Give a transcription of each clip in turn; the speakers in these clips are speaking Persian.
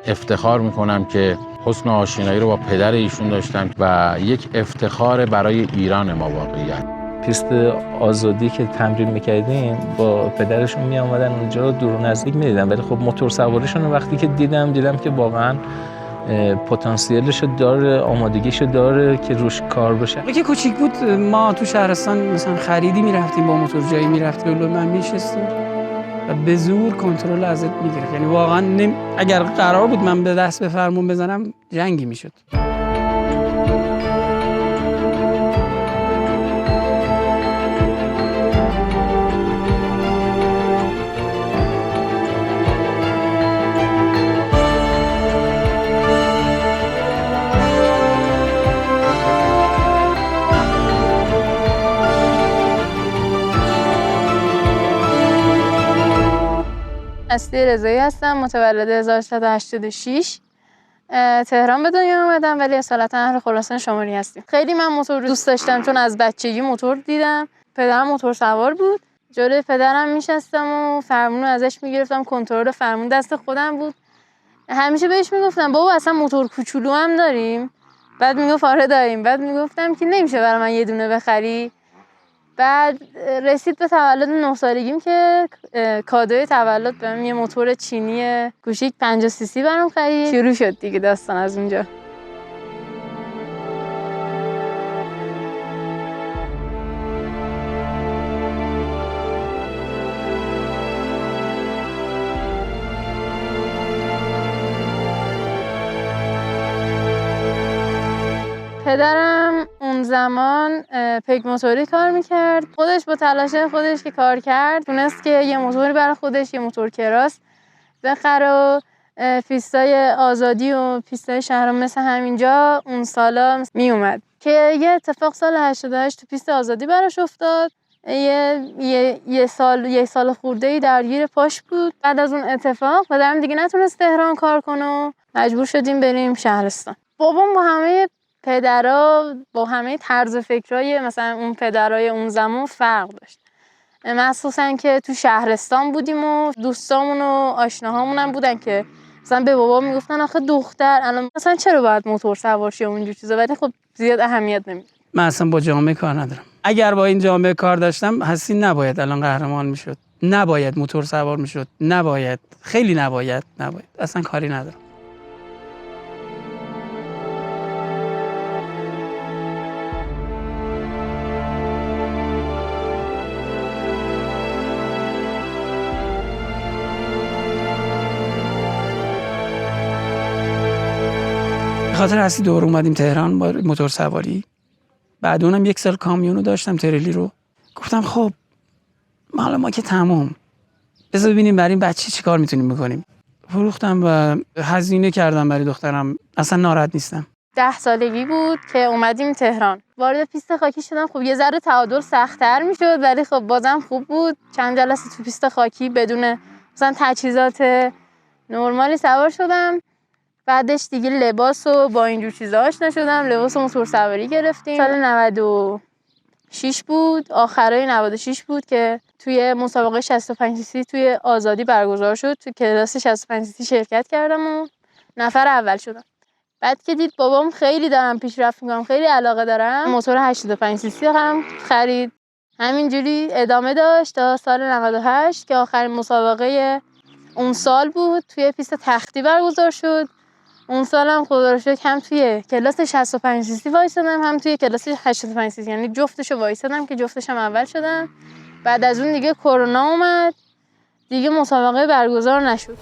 افتخار میکنم که حسن آشنایی رو با پدر ایشون داشتم و یک افتخار برای ایران ما واقعیت. پیست آزادی که تمرین میکردیم با پدرشون میامدن اونجا دور و نزدیک میدیدم، ولی خب موتور سواریشون وقتی که دیدم که واقعا پتانسیلشو داره، آمادگیشو داره که روش کار بشه. وقتی که کوچیک بود ما تو شهرستان مثلا خریدی میرفتیم با موتور، جایی میرفتیم جلو من میشستیم و به زور کنترل ازت میگرفت. یعنی واقعا اگر قرار بود من به دست به فرمون بزنم جنگی میشد. هستی رضایی هستم، متولد 1386. تهران به دنیا اومدم ولی اصالتا اهل خراسان شمالی هستیم. خیلی من موتور دوست داشتم چون از بچگی موتور دیدم. پدرم موتور سوار بود. جلوی پدرم میشستم و فرمون ازش میگرفتم، کنترل فرمون دست خودم بود. همیشه بهش میگفتم بابا اصلا موتور کوچولو هم داریم؟ بعد میگفت آره داریم. بعد میگفتم که نمیشه برای من یه دونه بخری؟ بعد رسید به تولد 9 سالگیم که کادوی تولد بهم یه موتور چینی کوچیک 50 سی سی برام خرید. شروع شد دیگه داستان از اونجا. پدرم اون زمان پیک موتوری کار میکرد. خودش با تلاش خودش که کار کرد تونست که یه موتوری برای خودش، یه موتور کراس بخره و پیستای آزادی و پیستای شهرام مثل همینجا اون سالا میومد که یه اتفاق سال 88 تو پیست آزادی براش افتاد. یه سال خورده‌ای درگیر پاش بود. بعد از اون اتفاق پدرم دیگه نتونست تهران کار کنه و مجبور شدیم بریم شهرستان. بابام با همه پدرها، با همه طرز فکرای مثلا اون پدرای اون زمان فرق داشت. مخصوصا که تو شهرستان بودیم و دوستامون و آشناهامون هم بودن که مثلا به بابا میگفتن آخه دختر الان مثلا چرا باید موتور سوار شه و اینجور چیزا، ولی خب زیاد اهمیت نمیده. من اصلا با جامعه کار ندارم. اگر با این جامعه کار داشتم حسین نباید الان قهرمان میشد، نباید موتور سوار میشد، نباید، خیلی نباید اصلا کاری ندارم. خاطر هستی دور اومدیم تهران با موتور سواری. بعد اونم 1 سال کامیونو داشتم، تریلی رو. گفتم خب حالا ما که تمام، بذار ببینیم برای این بچه چی کار میتونیم بکنیم. فروختم و هزینه کردم برای دخترم. اصلا ناراحت نیستم. 10 سالگی بود که اومدیم تهران. وارد پیست خاکی شدم. خب یه ذره تعادل سخت‌تر میشد ولی خب بازم خوب بود. چند جلسه تو پیست خاکی بدون مثلا تجهیزات نرمالی سوار شدم. بعدش دیگه لباس و با اینجور چیزا آشنا شدم. لباس موتور سواری گرفتیم. سال 96 بود، آخرای 96 بود که توی مسابقه 65 سی توی آزادی برگزار شد. توی کلاس 65 سی شرکت کردم و نفر اول شدم. بعد که دید بابام خیلی دارم پیشرفت میکنم، خیلی علاقه دارم، موتور 85 سی سی هم خرید. همینجوری ادامه داشت تا سال 98 که آخرین مسابقه اون سال بود. توی پیست تختی برگزار شد. اون سالم خدا رو شکر هم توی کلاس 65 سی سی وایسادم هم توی کلاس 85 سی سی، یعنی جفتشو وایسادم که جفتشم اول شدم. بعد از اون دیگه کرونا اومد، دیگه مسابقه برگزار نشد.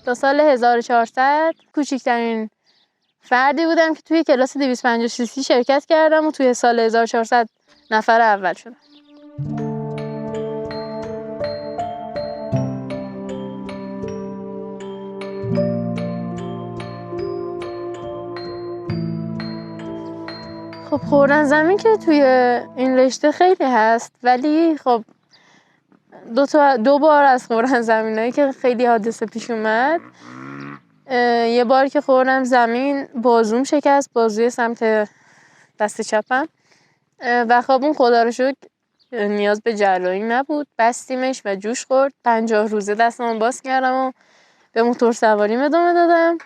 تا سال 1400 کوچکترین فردی بودم که توی کلاس 250 cc شرکت کردم و توی سال 1400 نفر اول شدم. خب خوردن زمین که توی این رشته خیلی هست، ولی خب دو بار از خوردن زمینایی که خیلی حادثه پیش اومد. یه بار که خوردم زمین بازوم شکست، بازوی سمت دست چپم و خب اون خدا رو شکر نیاز به جراحی نبود، بستیمش و جوش خورد. 50 روزه دستمو باز کردم و به موتور سواریم ادامه دادم.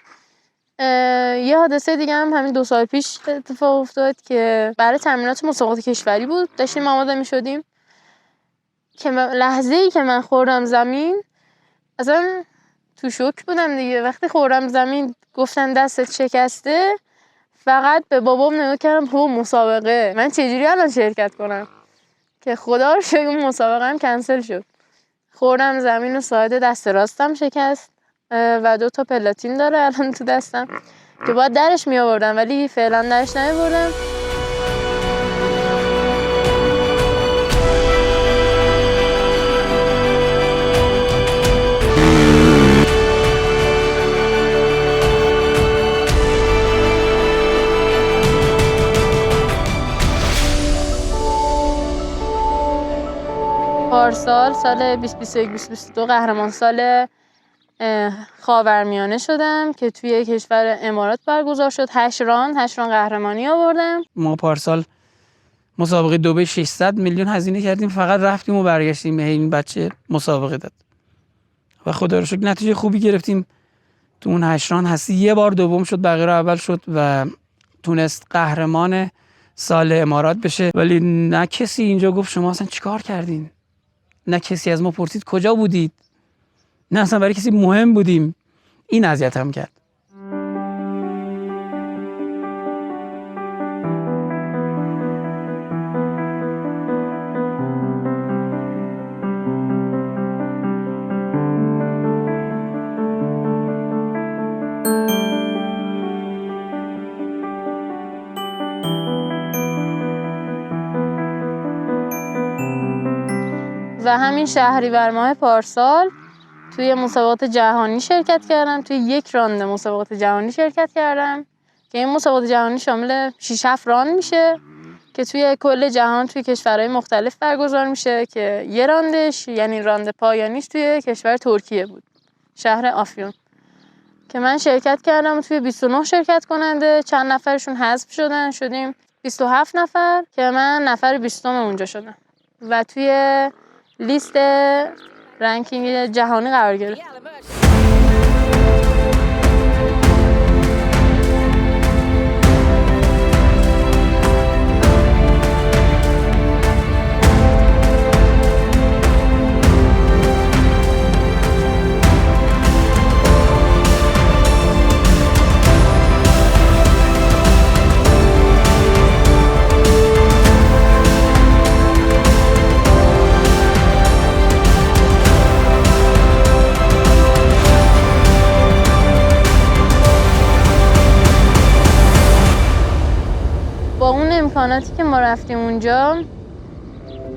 یه حادثه دیگه هم همین 2 سال پیش اتفاق افتاد که برای تمرینات مسابقات کشوری بود، داشتیم آماده می‌شدیم که لحظه‌ای که من خوردم زمین اصلا تو شوک بودم دیگه. وقتی خوردم زمین گفتن دستت شکسته، فقط به بابام نگاه کردم تو مسابقه من چجوری الان شرکت کنم، که خدا رو شکر اون مسابقه هم کنسل شد. خوردم زمین و ساعد دست راستم شکست و 2 تا پلاتین داره الان تو دستم که باید درش می آوردم، ولی فعلا درش نمی‌بردم. پارسال سال 2021-2022 قهرمان سال خاورمیانه شدم که توی کشور امارات برگزار شد. 8 ران قهرمانی آوردم. ما پارسال مسابقه دبی 600 میلیون هزینه کردیم، فقط رفتیم و برگشتیم. این بچه مسابقه داد و خدا رو شکر نتیجه خوبی گرفتیم. تو اون 8 ران هستی یه بار دوم شد، بقیه رو اول شد و تونست قهرمان سال امارات بشه. ولی نه کسی اینجا گفت شما اصلا چیکار کردین، نه کسی از ما پرسید کجا بودید، نه اصلا برای کسی مهم بودیم. این اذیتم کرد. و همین شهریور ماه پارسال توی مسابقات جهانی شرکت کردم. توی 1 راند مسابقات جهانی شرکت کردم که این مسابقات جهانی شامل 6-7 راند میشه که توی کل جهان توی کشورهای مختلف برگزار میشه که یه راندش یعنی راند پایانیش توی کشور ترکیه بود، شهر آفیون، که من شرکت کردم و توی 29 شرکت کننده چند نفرشون حذف شدیم 27 نفر که من نفر 20 اونجا شدم و توی لیست رنکینگ جهانی قرار گرفت. با اون امکاناتی که ما رفتیم اونجا،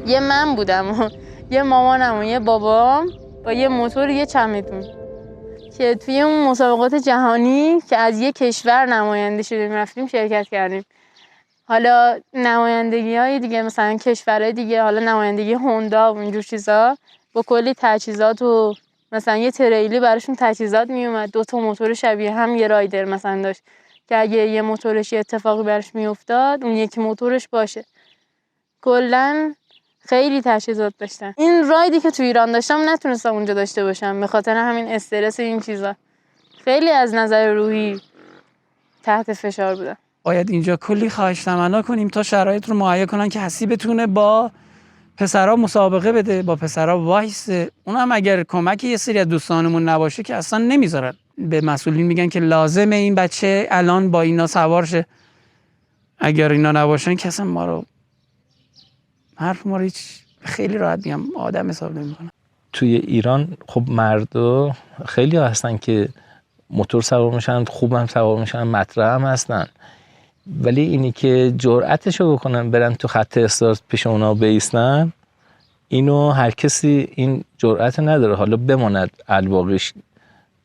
یه من بودم و یه مامانم و یه بابام با یه موتور یه چمدون که توی اون مسابقات جهانی که از یه کشور نماینده شدیم رفتیم شرکت کردیم. حالا نمایندگی‌های دیگه مثلا کشورهای دیگه، حالا نمایندگی هوندا و اینجور چیزا با کلی تجهیزات و مثلا یه تریلی براشون تجهیزات میومد، 2 تا موتور شبیه هم یه رایدر مثلا داشت که اگه یه موتورش یه اتفاقی براش میافتاد اون یکی موتورش باشه. کلاً خیلی تجهیزات داشتن. این رایدی که تو ایران داشتم نتونستم اونجا داشته باشم به خاطر همین استرس این چیزا. خیلی از نظر روحی تحت فشار بودم. باید اینجا کلی خواهش تمنا کنیم تا شرایط رو مهیا کنن که حسی بتونه با پسرا مسابقه بده، با پسرا وایسه. اونم اگر کمک یه سری از دوستانمون نباشه که اصلا نمیذارن. به مسئولین میگن که لازمه این بچه الان با اینا سوار شه، اگر اینا نباشن که اصلا ما رو حرف ما رو خیلی راحت میگم آدم حساب نمیکنن. توی ایران خب مردا خیلی هستن که موتور سوار میشن، خوبم سوار میشن، مطرح هم هستن، ولی اینی که جرأتشو بکنن برن تو خط استارت پیش اونا بیستن، اینو هر کسی این جرأت نداره. حالا بماند الواقعش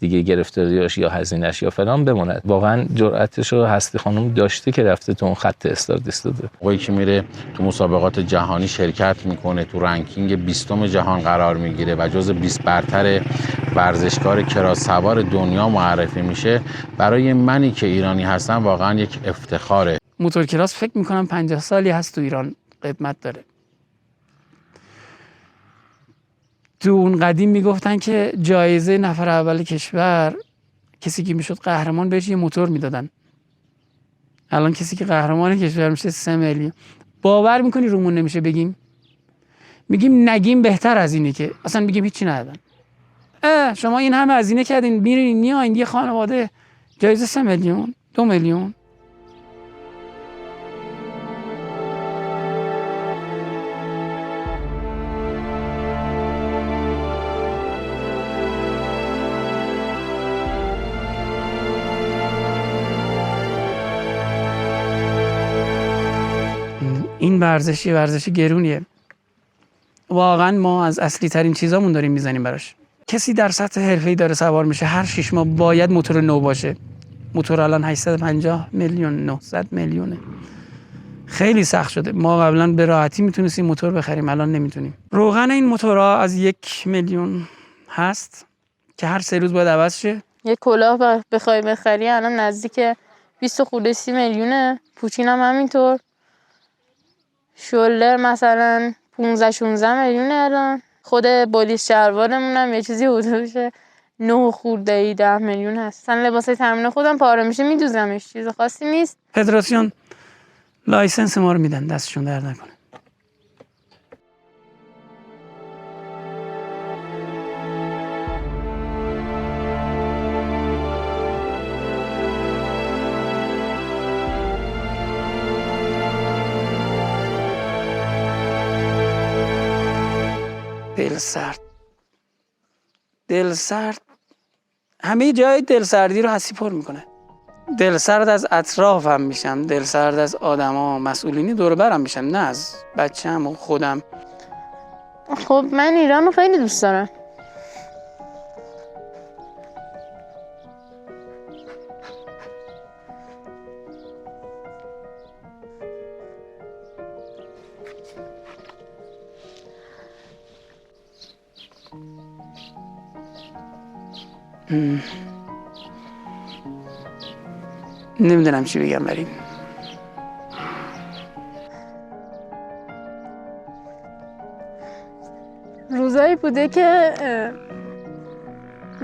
دیگه گرفتاریاش یا هزینه‌اش یا فلان بماند، واقعا جرأتشو هستی خانم داشته که رفته تو اون خط استارت ایستاده. موقعی که میره تو مسابقات جهانی شرکت میکنه، تو رنکینگ 20 جهان قرار میگیره و جز 20 برتر ورزشکار کراس سوار دنیا معرفی میشه، برای منی که ایرانی هستم واقعا یک افتخاره. موتور کراس فکر میکنم 50 سالی هست تو ایران قدمت داره. تو اون قدیم میگفتن که جایزه نفر اول کشور کسی که میشد قهرمان بهش یه موتور میدادن. الان کسی که قهرمان کشور میشه 3 میلیون. باور میکنی رومون نمیشه بگیم؟ میگیم نگیم بهتر از اینه که اصلا بگیم هیچی ندادن. شما این همه هزینه کردین میرین میاین یه خانواده جایزه 3 میلیون 2 میلیون. این ورزش گرونیه. واقعا ما از اصلی ترین چیزامون داریم میزنیم براش. کسی در سطح حرفه‌ای داره سوار میشه، هر 6 ماه باید موتور نو باشه. موتور الان 850 میلیون 900 میلیونه. خیلی سخت شده. ما قبلا به راحتی میتونستیم موتور بخریم، الان نمیتونیم. روغن این موتورها از 1 میلیون هست که هر 3 روز باید عوض شه. یه کلاه بخوای بخری الان نزدیک 20 خورده 30 میلیونه. پوچین هم همینطور. شولر مثلا 15-16 میلیونه الان. خود بولیس شلوارمون هم یه چیزی حدودش 9 خورده 10 میلیون هست. مثلا لباسای تمرین خودم پاره میشه میدوزمش، چیز خاصی نیست. فدراسیون لایسنس ما رو میدن، دستشون درد نکنه. دل سرد همه جای دل سردی رو حسی پر میکنه. دل سرد از اطرافم میشم، دل سرد از آدما، مسئولینی دور برم میشم، نه از بچه‌م و خودم. خب من ایران رو خیلی دوست دارم. نمیدونم چی بگم بریم. روزایی بوده که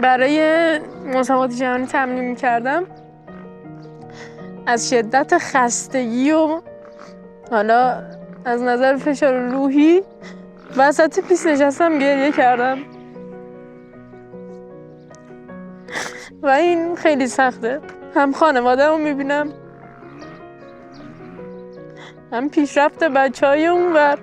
برای مسابقات جهانی تمرین میکردم، از شدت خستگی و حالا از نظر فشار روحی وسط پیست نشستم گریه کردم و این خیلی سخته. هم خانواده رو میبینم، هم پیشرفت بچه های اونور.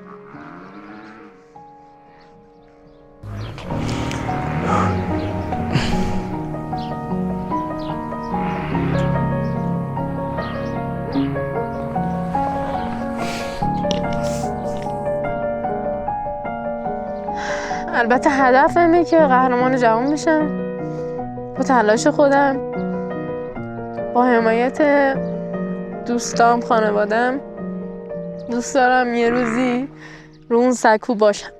البته هدفمه که قهرمان جهان بشم با تلاش خودم، با حمایت دوستام، خانوادم. دوست دارم یه روزی رو اون سکو باشم.